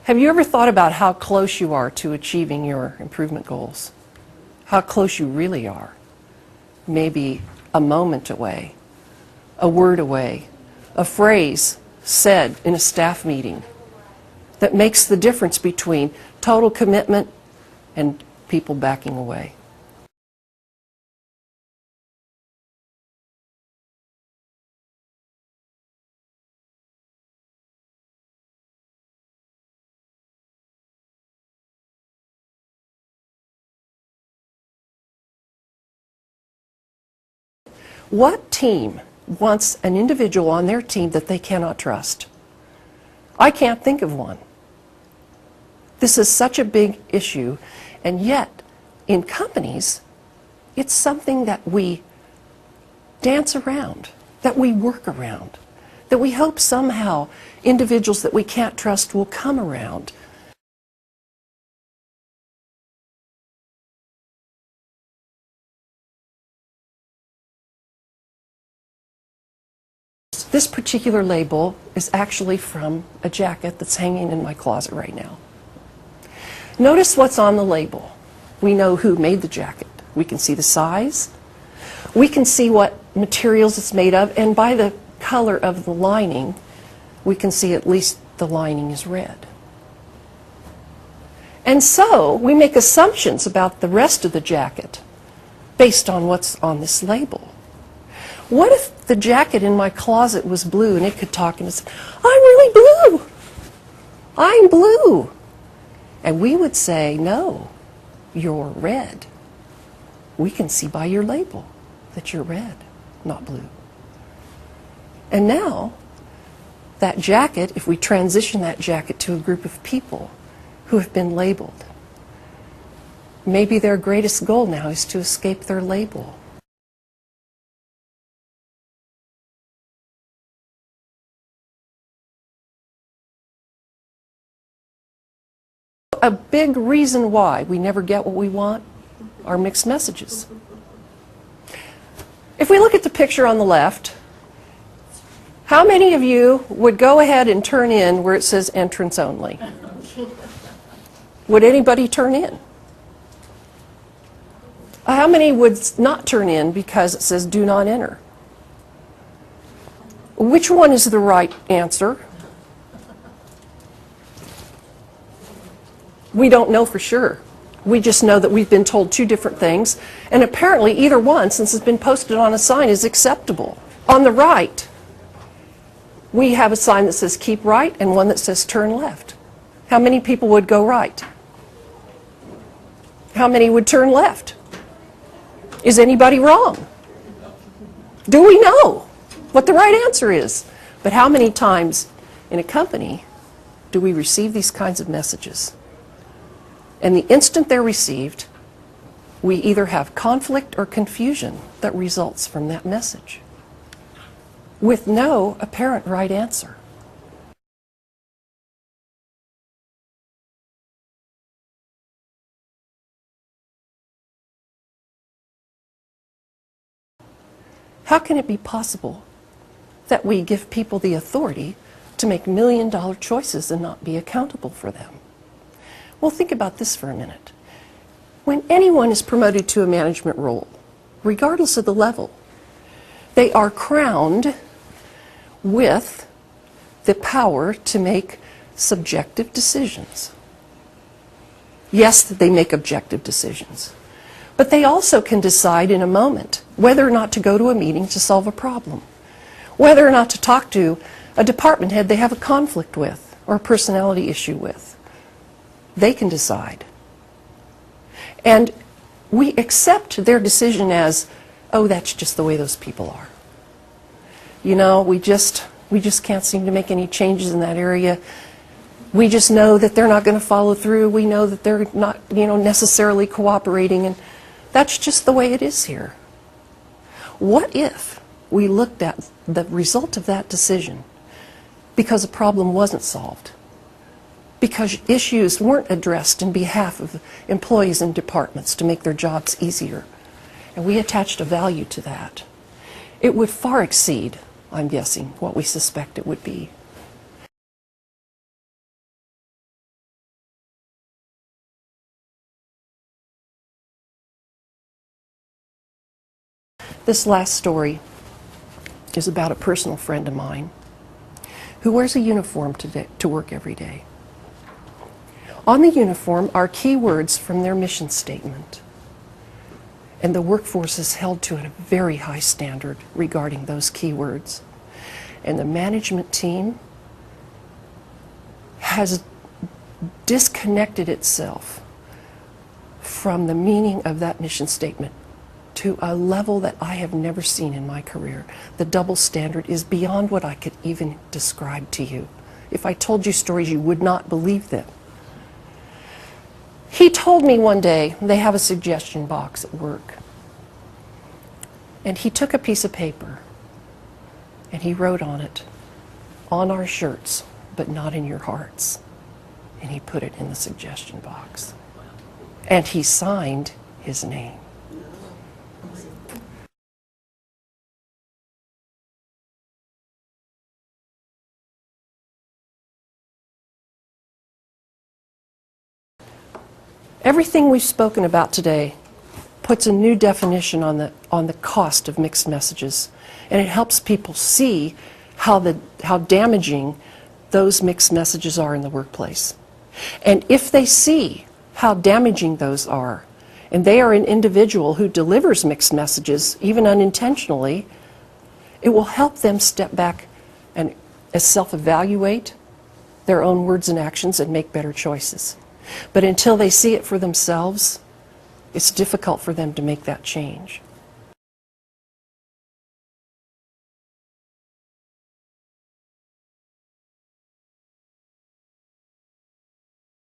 Have you ever thought about how close you are to achieving your improvement goals? How close you really are? Maybe a moment away, a word away, a phrase said in a staff meeting that makes the difference between total commitment and people backing away. What team wants an individual on their team that they cannot trust? I can't think of one. This is such a big issue, and yet in companies, it's something that we dance around, that we work around, that we hope somehow individuals that we can't trust will come around. This particular label is actually from a jacket that's hanging in my closet right now. Notice what's on the label. We know who made the jacket. We can see the size. We can see what materials it's made of, and by the color of the lining, we can see at least the lining is red. And so we make assumptions about the rest of the jacket based on what's on this label. What if the jacket in my closet was blue and it could talk and it said, "I'm really blue. I'm blue." And we would say, "No, you're red. We can see by your label that you're red, not blue." And now, that jacket, if we transition that jacket to a group of people who have been labeled, maybe their greatest goal now is to escape their label. A big reason why we never get what we want are mixed messages. If we look at the picture on the left, how many of you would go ahead and turn in where it says entrance only? Would anybody turn in? How many would not turn in because it says do not enter? Which one is the right answer? We don't know for sure. We just know that we've been told two different things, and apparently either one, since it's been posted on a sign, is acceptable. On the right, we have a sign that says keep right and one that says turn left. How many people would go right? How many would turn left? Is anybody wrong? Do we know what the right answer is? But how many times in a company do we receive these kinds of messages? And the instant they're received, we either have conflict or confusion that results from that message, with no apparent right answer. How can it be possible that we give people the authority to make million-dollar choices and not be accountable for them? Well, think about this for a minute. When anyone is promoted to a management role, regardless of the level, they are crowned with the power to make subjective decisions. Yes, they make objective decisions, but they also can decide in a moment whether or not to go to a meeting to solve a problem, whether or not to talk to a department head they have a conflict with or a personality issue with. They can decide. And we accept their decision as, oh, that's just the way those people are. You know, we just can't seem to make any changes in that area. We just know that they're not going to follow through. We know that they're not, necessarily cooperating, and that's just the way it is here. What if we looked at the result of that decision because a problem wasn't solved? Because issues weren't addressed in behalf of employees and departments to make their jobs easier. And we attached a value to that. It would far exceed, I'm guessing, what we suspect it would be. This last story is about a personal friend of mine who wears a uniform to work every day. On the uniform are key words from their mission statement, and the workforce is held to a very high standard regarding those key words. And the management team has disconnected itself from the meaning of that mission statement to a level that I have never seen in my career. The double standard is beyond what I could even describe to you. If I told you stories, you would not believe them. He told me one day they have a suggestion box at work. And he took a piece of paper and he wrote on it, "On our shirts, but not in your hearts." And he put it in the suggestion box. And he signed his name. Everything we've spoken about today puts a new definition on the cost of mixed messages, and it helps people see how damaging those mixed messages are in the workplace. And if they see how damaging those are, and they are an individual who delivers mixed messages, even unintentionally, it will help them step back and self-evaluate their own words and actions and make better choices. But until they see it for themselves, it's difficult for them to make that change.